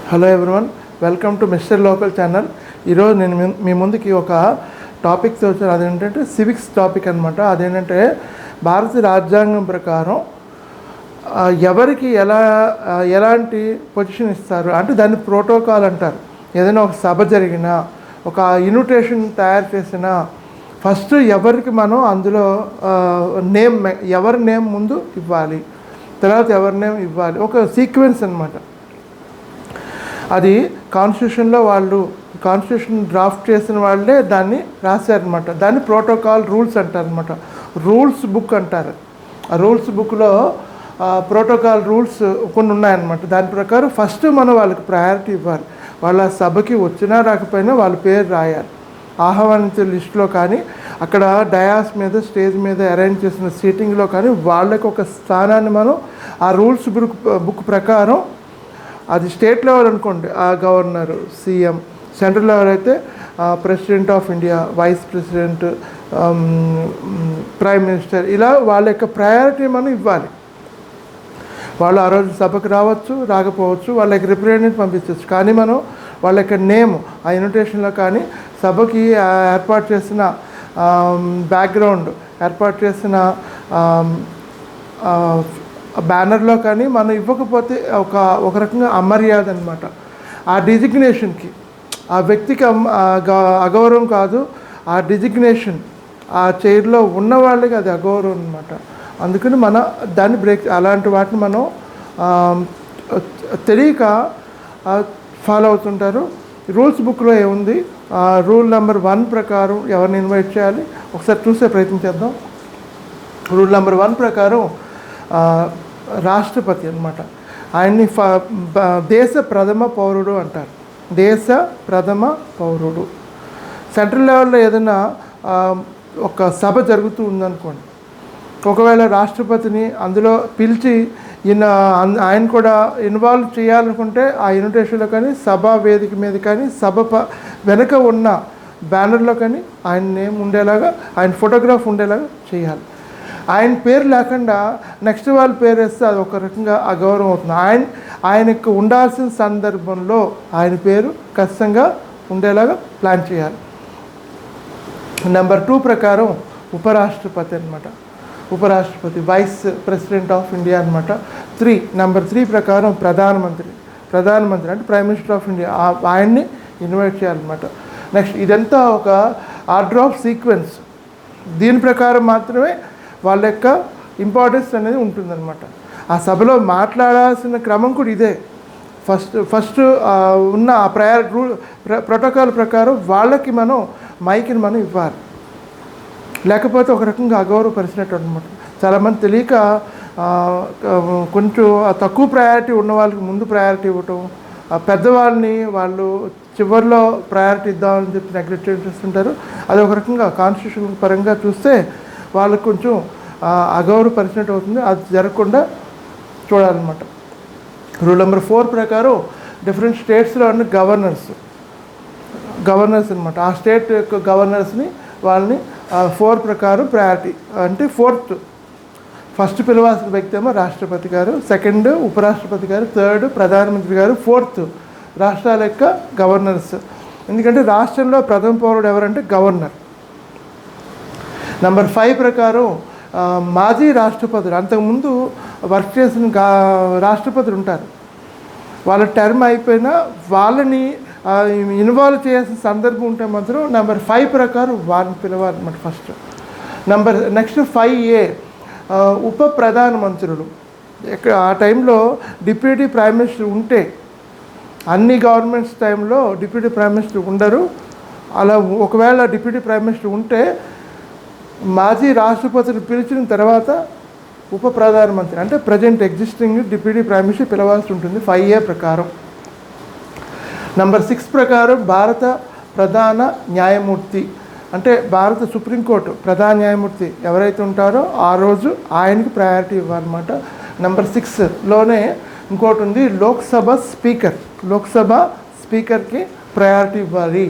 Hello everyone, welcome to mister local channel. ఈరోజు నేను మీ ముందుకి ఒక టాపిక్తో వచ్చాను. అదేంటంటే సివిక్స్ టాపిక్ అనమాట. అదేంటంటే భారత రాజ్యాంగం ప్రకారం ఎవరికి ఎలాంటి పొజిషన్ ఇస్తారు అంటే దాన్ని ప్రోటోకాల్ అంటారు. ఏదైనా ఒక సభ జరిగినా, ఒక ఇన్విటేషన్ తయారు చేసినా ఫస్ట్ ఎవరికి మనం అందులో ఎవరి నేమ్ ముందు ఇవ్వాలి, తర్వాత ఎవరి నేమ్ ఇవ్వాలి, ఒక సీక్వెన్స్ అనమాట. అది కాన్స్టిట్యూషన్లో కాన్స్టిట్యూషన్ డ్రాఫ్ట్ చేసిన వాళ్ళే దాన్ని రాశారనమాట. దాన్ని ప్రోటోకాల్ రూల్స్ అంటారనమాట. రూల్స్ బుక్ అంటారు. ఆ రూల్స్ బుక్లో ప్రోటోకాల్ రూల్స్ కొన్ని ఉన్నాయన్నమాట. దాని ప్రకారం ఫస్ట్ మనం వాళ్ళకి ప్రయారిటీ ఇవ్వాలి. వాళ్ళ సభకి వచ్చినా రాకపోయినా వాళ్ళ పేరు రాయాలి. ఆహ్వానించే లిస్టులో కానీ, అక్కడ డయాస్ మీద, స్టేజ్ మీద అరేంజ్ చేసిన సీటింగ్లో కానీ వాళ్ళకి ఒక స్థానాన్ని మనం ఆ రూల్స్ బుక్ ప్రకారం, అది స్టేట్ లెవెల్ అనుకోండి ఆ గవర్నర్, సీఎం, సెంట్రల్ లెవెల్ అయితే president of India, vice president, prime minister, ఇలా వాళ్ళ యొక్క ప్రయారిటీ మనం ఇవ్వాలి. వాళ్ళు ఆ రోజు సభకు రావచ్చు, రాకపోవచ్చు, వాళ్ళకి రిప్రజెంటేటివ్ పంపించవచ్చు. కానీ మనం వాళ్ళ యొక్క నేమ్ ఆ ఇన్విటేషన్లో కానీ, సభకి ఏర్పాటు చేసిన బ్యాక్గ్రౌండ్, ఏర్పాటు చేసిన బ్యానర్లో కానీ మనం ఇవ్వకపోతే ఒక రకంగా అమర్యాద అనమాట. ఆ డిజిగ్నేషన్కి, ఆ వ్యక్తికి అగౌరవం కాదు, ఆ డిజిగ్నేషన్, ఆ చైర్లో ఉన్న వాళ్ళకి అది అగౌరవం అనమాట. అందుకని దాన్ని అలాంటి వాటిని మనం తెలియక ఫాలో అవుతుంటారు. రూల్స్ బుక్లో ఏముంది, రూల్ నెంబర్ 1 ప్రకారం ఎవరిని ఇన్వైట్ చేయాలి ఒకసారి చూసే ప్రయత్నం చేద్దాం. రూల్ నెంబర్ 1 ప్రకారం రాష్ట్రపతి అనమాట. ఆయన్ని దేశ ప్రథమ పౌరుడు అంటారు. దేశ ప్రథమ పౌరుడు. సెంట్రల్ లెవెల్లో ఏదైనా ఒక సభ జరుగుతూ ఉందనుకోండి, ఒకవేళ రాష్ట్రపతిని అందులో పిలిచి ఆయన కూడా ఇన్వాల్వ్ చేయాలనుకుంటే ఆ ఇన్విటేషన్లో కానీ, సభా వేదిక మీద కానీ, సభ వెనక ఉన్న బ్యానర్లో కానీ ఆయన నేమ్ ఉండేలాగా, ఆయన ఫోటోగ్రాఫ్ ఉండేలాగా చేయాలి. ఆయన పేరు లేకుండా నెక్స్ట్ వాళ్ళ పేరు వేస్తే అది ఒక రకంగా అగౌరవం అవుతుంది. ఆయనకు ఉండాల్సిన సందర్భంలో ఆయన పేరు ఖచ్చితంగా ఉండేలాగా ప్లాన్ చేయాలి. నెంబర్ 2 ప్రకారం ఉపరాష్ట్రపతి అనమాట. ఉపరాష్ట్రపతి, వైస్ ప్రెసిడెంట్ ఆఫ్ ఇండియా అనమాట. నెంబర్ 3 ప్రకారం ప్రధానమంత్రి అంటే ప్రైమ్ మినిస్టర్ ఆఫ్ ఇండియా, ఆయన్ని ఇన్వైట్ చేయాలన్నమాట. నెక్స్ట్ ఇదంతా ఒక ఆర్డర్ ఆఫ్ సీక్వెన్స్. దీని ప్రకారం మాత్రమే వాళ్ళ యొక్క ఇంపార్టెన్స్ అనేది ఉంటుందన్నమాట. ఆ సభలో మాట్లాడాల్సిన క్రమం కూడా ఇదే. ఫస్ట్ ఉన్న ఆ ప్రోటోకాల్ ప్రకారం వాళ్ళకి మనం మైక్ని మనం ఇవ్వాలి. లేకపోతే ఒక రకంగా అగౌరవపరిచినట్టు అనమాట. చాలామంది తెలియక కొంచెం తక్కువ ప్రయారిటీ ఉన్న వాళ్ళకి ముందు ప్రయారిటీ ఇవ్వటం, పెద్దవాళ్ళని వాళ్ళు చివరిలో ప్రయారిటీ ఇద్దామని చెప్పి నెగ్లెక్ట్ చేస్తుంటారు. అది ఒక రకంగా కాన్స్టిట్యూషన్ పరంగా చూస్తే వాళ్ళకు కొంచెం అగౌరవపరిచినట్టు అవుతుంది. అది జరగకుండా చూడాలన్నమాట. రూల్ నెంబర్ 4 ప్రకారం డిఫరెంట్ స్టేట్స్లో ఉన్న గవర్నర్స్ అనమాట. ఆ స్టేట్ యొక్క గవర్నర్స్ని వాళ్ళని 4 ప్రకారం ప్రయారిటీ అంటే ఫస్ట్ పిలవాల్సిన వ్యక్తి ఏమో రాష్ట్రపతి గారు, సెకండ్ ఉపరాష్ట్రపతి గారు, థర్డ్ ప్రధానమంత్రి గారు, 4th రాష్ట్రాల యొక్క గవర్నర్స్. ఎందుకంటే రాష్ట్రంలో ప్రథమ పౌరుడు ఎవరంటే గవర్నర్. నెంబర్ 5 ప్రకారం మాజీ రాష్ట్రపతులు, అంతకుముందు వర్క్ చేసిన రాష్ట్రపతులు ఉంటారు, వాళ్ళ టర్మ్ అయిపోయినా వాళ్ళని ఇన్వాల్వ్ చేయాల్సిన సందర్భం ఉంటే మాత్రం నెంబర్ 5 ప్రకారం వాళ్ళని పిలవాలన్నమాట ఫస్ట్. నెక్స్ట్ 5A ఉప ప్రధానమంత్రులు. ఆ టైంలో డిప్యూటీ ప్రైమ్ మినిస్టర్ ఉంటే, అన్ని గవర్నమెంట్స్ టైంలో డిప్యూటీ ప్రైమ్ మినిస్టర్ ఉండరు. అలా ఒకవేళ డిప్యూటీ ప్రైమ్ మినిస్టర్ ఉంటే మాజీ రాష్ట్రపతిని పిలిచిన తర్వాత ఉప ప్రధానమంత్రి అంటే present existing deputy prime minister పిలవాల్సి ఉంటుంది 5A ప్రకారం. నెంబర్ 6 ప్రకారం భారత ప్రధాన న్యాయమూర్తి అంటే భారత సుప్రీంకోర్టు ప్రధాన న్యాయమూర్తి ఎవరైతే ఉంటారో ఆ రోజు ఆయనకి ప్రయారిటీ ఇవ్వాలన్నమాట. నెంబర్ 6లోనే ఇంకోటి ఉంది, లోక్సభ స్పీకర్కి ప్రయారిటీ ఇవ్వాలి.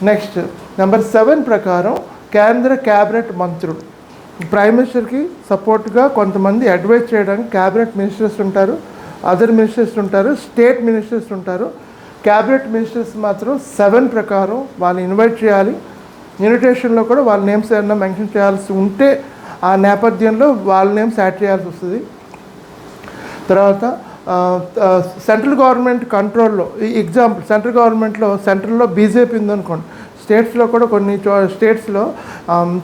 నెక్స్ట్ నెంబర్ 7 ప్రకారం కేంద్ర క్యాబినెట్ మంత్రులు. ప్రైమ్ మినిస్టర్కి సపోర్ట్గా కొంతమంది అడ్వైజ్ చేయడానికి క్యాబినెట్ మినిస్టర్స్ ఉంటారు. అదర్ మినిస్టర్స్ ఉంటారు, స్టేట్ మినిస్టర్స్ ఉంటారు. క్యాబినెట్ మినిస్టర్స్ మాత్రం 7 ప్రకారం వాళ్ళని ఇన్వైట్ చేయాలి. ఇన్విటేషన్లో కూడా వాళ్ళ నేమ్స్ ఏమన్నా మెన్షన్ చేయాల్సి ఉంటే ఆ నేపథ్యంలో వాళ్ళ నేమ్స్ యాడ్ చేయాల్సి వస్తుంది. తర్వాత సెంట్రల్ గవర్నమెంట్ కంట్రోల్లో, ఎగ్జాంపుల్ సెంట్రల్ గవర్నమెంట్లో సెంట్రల్లో బీజేపీ ఉందనుకోండి, స్టేట్స్లో కూడా కొన్ని స్టేట్స్లో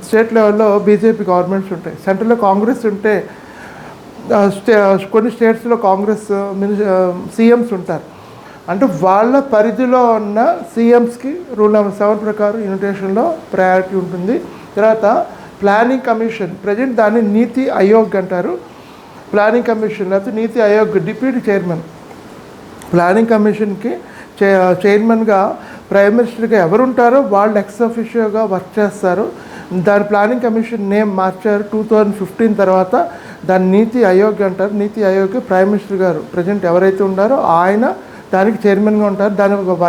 స్టేట్ లెవెల్లో బీజేపీ గవర్నమెంట్స్ ఉంటాయి. సెంట్రల్లో కాంగ్రెస్ ఉంటే కొన్ని స్టేట్స్లో కాంగ్రెస్ సీఎంస్ ఉంటారు. అంటే వాళ్ళ పరిధిలో ఉన్న సీఎంస్కి రూల్ నెంబర్ 7 ప్రకారం ఇన్విటేషన్లో ప్రయారిటీ ఉంటుంది. తర్వాత ప్లానింగ్ కమిషన్, ప్రజెంట్ దాన్ని నీతి ఆయోగ్ అంటారు. ప్లానింగ్ కమిషన్ లేకపోతే నీతి ఆయోగ్ డిప్యూటీ చైర్మన్. ప్లానింగ్ కమిషన్కి చైర్మన్గా ప్రైమ్ మినిస్టర్గా ఎవరు ఉంటారో వాళ్ళు ఎక్స్ అఫిషియోగా వర్క్ చేస్తారు. దాని ప్లానింగ్ కమిషన్ నేమ్ మార్చారు 2015 తర్వాత. దాన్ని నీతి ఆయోగ్ అంటారు. నీతి ఆయోగ్ ప్రైమ్ మినిస్టర్ గారు ప్రజెంట్ ఎవరైతే ఉన్నారో ఆయన దానికి చైర్మన్గా ఉంటారు. దానికి ఒక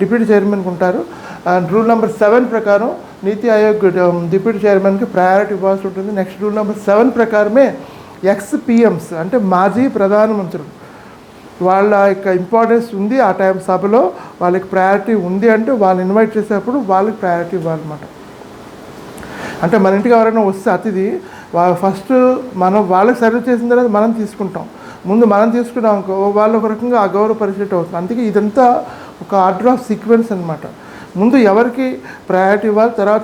డిప్యూటీ చైర్మన్గా ఉంటారు. రూల్ నెంబర్ 7 ప్రకారం నీతి ఆయోగ్ డిప్యూటీ చైర్మన్కి ప్రయారిటీ ఇవ్వాల్సి ఉంటుంది. నెక్స్ట్ రూల్ నెంబర్ 7 ప్రకారమే ఎక్స్-పిఎంస్ అంటే మాజీ ప్రధానమంత్రులు వాళ్ళ యొక్క ఇంపార్టెన్స్ ఉంది. ఆ టైం సభలో వాళ్ళకి ప్రయారిటీ ఉంది అంటే వాళ్ళు ఇన్వైట్ చేసేటప్పుడు వాళ్ళకి ప్రయారిటీ ఇవ్వాలన్నమాట. అంటే మన ఇంటికి ఎవరైనా వస్తే అతిథి ఫస్ట్ మనం వాళ్ళకి సర్వ్ చేసిన తర్వాత మనం తీసుకుంటాం. ముందు మనం తీసుకున్నాం అనుకో వాళ్ళు ఒక రకంగా అగౌరవపరిచేట్ అవుతుంది. అందుకే ఇదంతా ఒక ఆర్డర్ ఆఫ్ సీక్వెన్స్ అనమాట. ముందు ఎవరికి ప్రయారిటీ ఇవ్వాలి, తర్వాత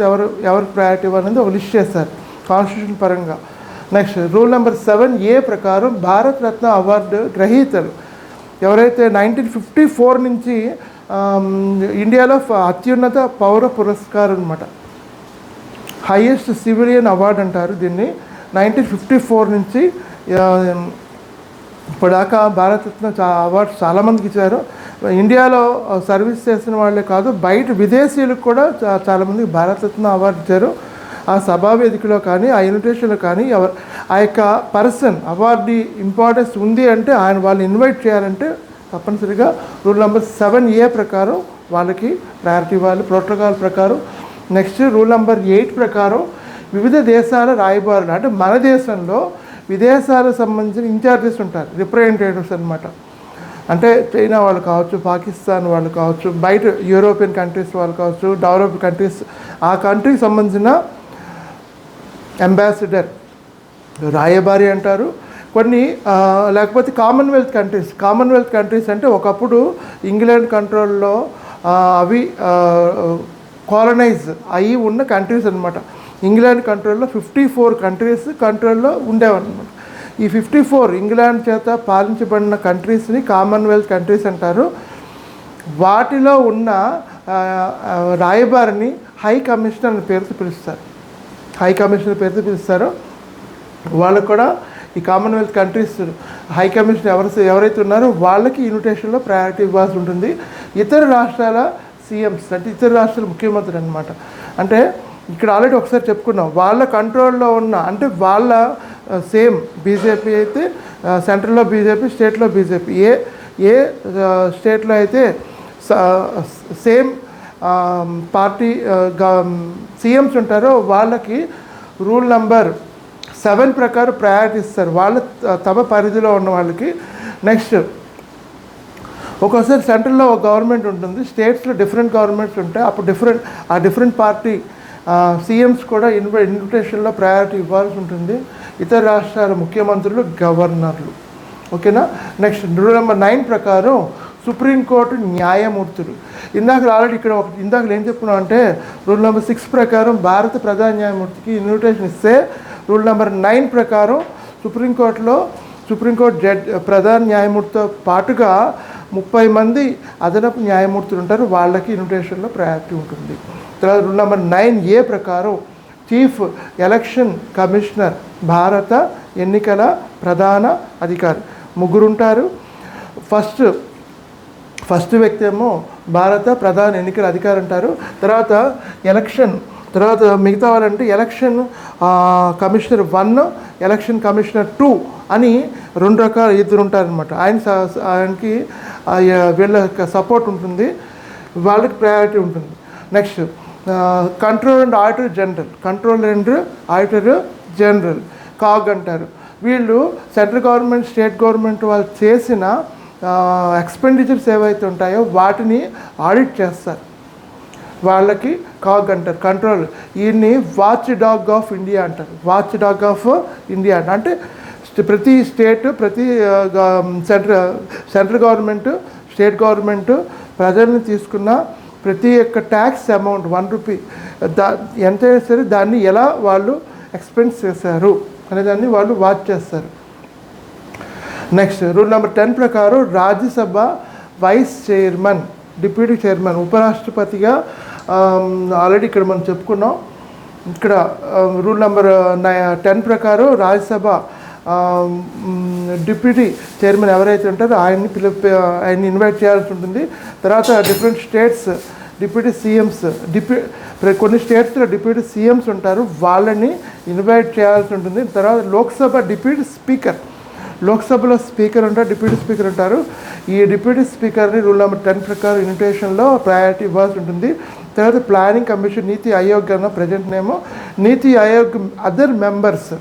ఎవరికి ప్రయారిటీ ఇవ్వాలనేది ఒక లిస్ట్ చేస్తారు కాన్స్టిట్యూషన్ పరంగా. నెక్స్ట్ రూల్ నెంబర్ 7A ప్రకారం భారత రత్న అవార్డు గ్రహీతలు ఎవరైతే 1954 నుంచి ఇండియాలో అత్యున్నత పౌర పురస్కారం అనమాట, హైయెస్ట్ సివిలియన్ అవార్డు అంటారు దీన్ని. 1954 నుంచి ఇప్పటిదాకా భారతరత్న అవార్డ్స్ చాలామందికి ఇచ్చారు. ఇండియాలో సర్వీస్ చేసిన వాళ్ళే కాదు, బయట విదేశీయులకు కూడా చాలామందికి భారతరత్న అవార్డు ఇచ్చారు. ఆ సభావేదికలో కానీ ఆ ఇన్విటేషన్లో కానీ ఆ యొక్క పర్సన్ అవార్డు ఇంపార్టెన్స్ ఉంది అంటే వాళ్ళు ఇన్వైట్ చేయాలంటే తప్పనిసరిగా రూల్ నెంబర్ 7A ప్రకారం వాళ్ళకి ప్రయారిటీ ఇవ్వాలి ప్రోటోకాల్ ప్రకారం. నెక్స్ట్ రూల్ నెంబర్ 8 ప్రకారం వివిధ దేశాల రాయబారులు అంటే మన దేశంలో విదేశాలకు సంబంధించిన ఇన్ఛార్జెస్ ఉంటారు, రిప్రజెంటేటివ్స్ అనమాట. అంటే చైనా వాళ్ళు కావచ్చు, పాకిస్తాన్ వాళ్ళు కావచ్చు, బయట యూరోపియన్ కంట్రీస్ వాళ్ళు కావచ్చు, డెవలప్డ్ కంట్రీస్, ఆ కంట్రీకి సంబంధించిన అంబాసిడర్ రాయబారి అంటారు. కొన్ని లేకపోతే కామన్వెల్త్ కంట్రీస్ అంటే ఒకప్పుడు ఇంగ్లాండ్ కంట్రోల్లో అవి కాలనైజ్ అయ్యి ఉన్న కంట్రీస్ అనమాట. ఇంగ్లాండ్ కంట్రోల్లో 54 కంట్రీస్ కంట్రోల్లో ఉండేవన్నమాట. ఈ 54 ఇంగ్లాండ్ చేత పాలించబడిన కంట్రీస్ని కామన్వెల్త్ కంట్రీస్ అంటారు. వాటిలో ఉన్న రాయబారిని హై కమిషనర్ పేరుతో పిలుస్తారు. హై కమిషనర్ పేరుతో పిలుస్తారు. వాళ్ళకు కూడా ఈ కామన్వెల్త్ కంట్రీస్ హై కమిషనర్ ఎవరైతే ఉన్నారో వాళ్ళకి ఇన్విటేషన్లో ప్రయారిటీ ఇవ్వాల్సి ఉంటుంది. ఇతర రాష్ట్రాల సీఎంస్ అంటే ఇతర రాష్ట్రాల ముఖ్యమంత్రి అనమాట. అంటే ఇక్కడ ఆల్రెడీ ఒకసారి చెప్పుకున్నాం, వాళ్ళ కంట్రోల్లో ఉన్న అంటే వాళ్ళ సేమ్ బీజేపీ అయితే సెంట్రల్లో బీజేపీ, స్టేట్లో బీజేపీ, ఏ స్టేట్లో అయితే సేమ్ పార్టీ సీఎంస్ ఉంటారో వాళ్ళకి రూల్ నెంబర్ 7 ప్రకారం ప్రయారిటీ ఇస్తారు వాళ్ళ తమ పరిధిలో ఉన్న వాళ్ళకి. నెక్స్ట్ ఒక్కోసారి సెంట్రల్లో ఒక గవర్నమెంట్ ఉంటుంది, స్టేట్స్లో డిఫరెంట్ గవర్నమెంట్స్ ఉంటాయి. అప్పుడు డిఫరెంట్ పార్టీ సీఎంస్ కూడా ఇన్విటేషన్లో ప్రయారిటీ ఇవ్వాల్సి ఉంటుంది. ఇతర రాష్ట్రాల ముఖ్యమంత్రులు, గవర్నర్లు. ఓకేనా. నెక్స్ట్ రూల్ నెంబర్ 9 ప్రకారం సుప్రీంకోర్టు న్యాయమూర్తులు. ఆల్రెడీ ఇక్కడ ఇందాక ఏం చెప్పుకున్నాం అంటే రూల్ నెంబర్ 6 ప్రకారం భారత ప్రధాన న్యాయమూర్తికి ఇన్విటేషన్ ఇస్తే రూల్ నెంబర్ 9 ప్రకారం సుప్రీంకోర్టు ప్రధాన న్యాయమూర్తితో పాటుగా 30 మంది అదనపు న్యాయమూర్తులు ఉంటారు, వాళ్ళకి ఇన్విటేషన్లో ప్రయారిటీ ఉంటుంది. తర్వాత రూల్ నెంబర్ 9A ప్రకారం చీఫ్ ఎలక్షన్ కమిషనర్ భారత ఎన్నికల ప్రధాన అధికారి 3 ఉంటారు. ఫస్ట్ వ్యక్తి ఏమో భారత ప్రధాన ఎన్నికల అధికారి అంటారు. తర్వాత మిగతా వాళ్ళంటే ఎలక్షన్ కమిషనర్ 1, ఎలక్షన్ కమిషనర్ 2 అని 2 రకాల ఇద్దరు ఉంటారనమాట. ఆయనకి వీళ్ళ సపోర్ట్ ఉంటుంది, వాళ్ళకి ప్రయారిటీ ఉంటుంది. Next controller and auditor general CAG అంటారు. వీళ్ళు సెంట్రల్ గవర్నమెంట్ స్టేట్ గవర్నమెంట్ వాళ్ళు చేసిన ఎక్స్పెండిచర్స్ ఏవైతే ఉంటాయో వాటిని ఆడిట్ చేస్తారు. వాళ్ళకి కాగ్ అంటారు, కంట్రోల్. ఈయన్ని వాచ్ డాగ్ ఆఫ్ ఇండియా అంటారు. వాచ్ డాగ్ ఆఫ్ ఇండియా అంటే ప్రతి స్టేట్, ప్రతి సెంట్రల్ గవర్నమెంట్, స్టేట్ గవర్నమెంట్ ప్రజల్ని తీసుకున్న ప్రతి ఒక్క ట్యాక్స్ అమౌంట్ 1 రూపీ ఎంతైనా సరే దాన్ని ఎలా వాళ్ళు ఎక్స్పెన్స్ చేశారు అనేదాన్ని వాళ్ళు వాచ్ చేస్తారు. నెక్స్ట్ రూల్ నెంబర్ 10 ప్రకారం Rajya Sabha vice chairman, deputy chairman, ఉపరాష్ట్రపతిగా ఆల్రెడీ ఇక్కడ మనం చెప్పుకున్నాం. ఇక్కడ రూల్ నెంబర్ 10 ప్రకారం రాజ్యసభ డిప్యూటీ చైర్మన్ ఎవరైతే ఉంటారో ఆయన్ని ఇన్వైట్ చేయాల్సి ఉంటుంది. తర్వాత డిఫరెంట్ స్టేట్స్ డిప్యూటీ సీఎంస్, కొన్ని స్టేట్స్లో డిప్యూటీ సీఎంస్ ఉంటారు, వాళ్ళని ఇన్వైట్ చేయాల్సి ఉంటుంది. తర్వాత లోక్సభ డిప్యూటీ స్పీకర్, లోక్సభలో స్పీకర్ ఉంటారు, డిప్యూటీ స్పీకర్ ఉంటారు. ఈ డిప్యూటీ స్పీకర్ని రూల్ నెంబర్ 10 ప్రకారం ఇన్విటేషన్లో ప్రయారిటీ ఇవ్వాల్సి ఉంటుంది. తర్వాత ప్లానింగ్ కమిషన్, నీతి ఆయోగ్ అన్న ప్రజెంట్ నేమో, నీతి ఆయోగ్ అదర్ మెంబర్స్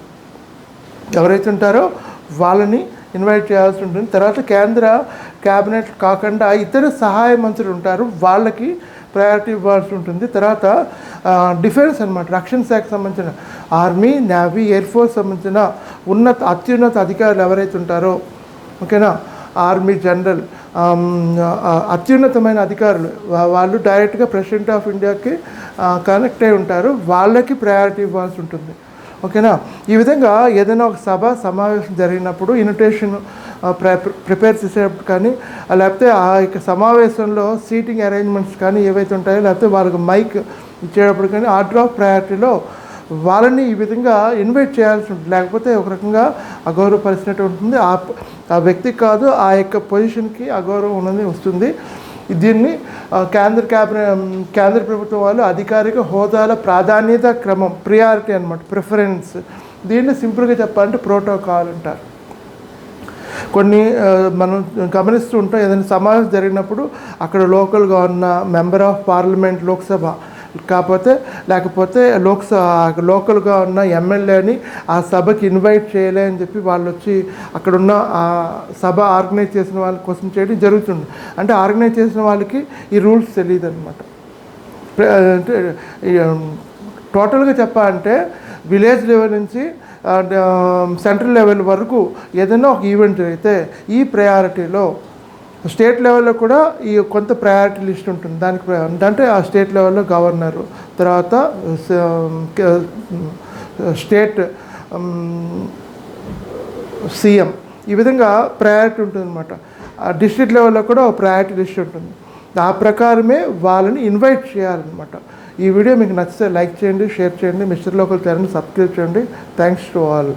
ఎవరైతే ఉంటారో వాళ్ళని ఇన్వైట్ చేయాల్సి ఉంటుంది. తర్వాత కేంద్ర క్యాబినెట్ కాకుండా ఇతర సహాయ మంత్రులు ఉంటారు, వాళ్ళకి ప్రయారిటీ ఇవ్వాల్సి ఉంటుంది. తర్వాత డిఫెన్స్ అనమాట, రక్షణ శాఖకు సంబంధించిన ఆర్మీ, నేవీ, ఎయిర్ ఫోర్స్ సంబంధించిన అత్యున్నత అధికారులు ఎవరైతే ఉంటారో, ఓకేనా, ఆర్మీ జనరల్, అత్యున్నతమైన అధికారులు వాళ్ళు డైరెక్ట్గా ప్రెసిడెంట్ ఆఫ్ ఇండియాకి కనెక్ట్ అయి ఉంటారు, వాళ్ళకి ప్రయారిటీ ఇవ్వాల్సి ఉంటుంది. ఓకేనా. ఈ విధంగా ఏదైనా ఒక సమావేశం జరిగినప్పుడు ఇన్విటేషన్ ప్రిపేర్ చేసేటప్పుడు కానీ, లేకపోతే ఆ యొక్క సమావేశంలో సీటింగ్ అరేంజ్మెంట్స్ కానీ ఏవైతే ఉంటాయో, లేకపోతే వాళ్ళకి మైక్ ఇచ్చేటప్పుడు కానీ ఆర్డర్ ఆఫ్ ప్రయారిటీలో వాళ్ళని ఈ విధంగా ఇన్వైట్ చేయాల్సి ఉంటుంది. లేకపోతే ఒక రకంగా అగౌరవపరిచినట్టు ఉంటుంది. ఆ వ్యక్తికి కాదు, ఆ యొక్క పొజిషన్కి అగౌరవం ఉన్నది వస్తుంది. దీన్ని కేంద్ర ప్రభుత్వం వాళ్ళు అధికారిక హోదాల ప్రాధాన్యత క్రమం, ప్రియారిటీ అనమాట, ప్రిఫరెన్స్. దీన్ని సింపుల్గా చెప్పాలంటే ప్రోటోకాల్ అంటారు. కొన్ని మనం గమనిస్తూ ఉంటాం, ఏదైనా సమావేశం జరిగినప్పుడు అక్కడ లోకల్గా ఉన్న మెంబర్ ఆఫ్ పార్లమెంట్, లోక్సభ లేకపోతే లోకల్గా ఉన్న ఎమ్మెల్యేని ఆ సభకి ఇన్వైట్ చేయలే అని చెప్పి వాళ్ళు వచ్చి అక్కడున్న ఆ సభ ఆర్గనైజ్ చేసిన వాళ్ళ కోసం చేయడం జరుగుతుంది. అంటే ఆర్గనైజ్ చేసిన వాళ్ళకి ఈ రూల్స్ తెలియదు అనమాట. అంటే టోటల్గా చెప్పాలంటే విలేజ్ లెవెల్ నుంచి సెంట్రల్ లెవెల్ వరకు ఏదైనా ఒక ఈవెంట్ జరిగితే ఈ ప్రయారిటీలో స్టేట్ లెవెల్లో కూడా ఈ కొంత ప్రయారిటీ లిస్ట్ ఉంటుంది. దానికి అంటే ఆ స్టేట్ లెవెల్లో గవర్నరు, తర్వాత స్టేట్ సీఎం, ఈ విధంగా ప్రయారిటీ ఉంటుంది అనమాట. ఆ డిస్ట్రిక్ట్ లెవెల్లో కూడా ఒక ప్రయారిటీ లిస్ట్ ఉంటుంది. ఆ ప్రకారమే వాళ్ళని ఇన్వైట్ చేయాలన్నమాట. ఈ వీడియో మీకు నచ్చితే లైక్ చేయండి, షేర్ చేయండి, మిస్టర్ లోకల్ ఛానల్ సబ్స్క్రైబ్ చేయండి. Thanks to all.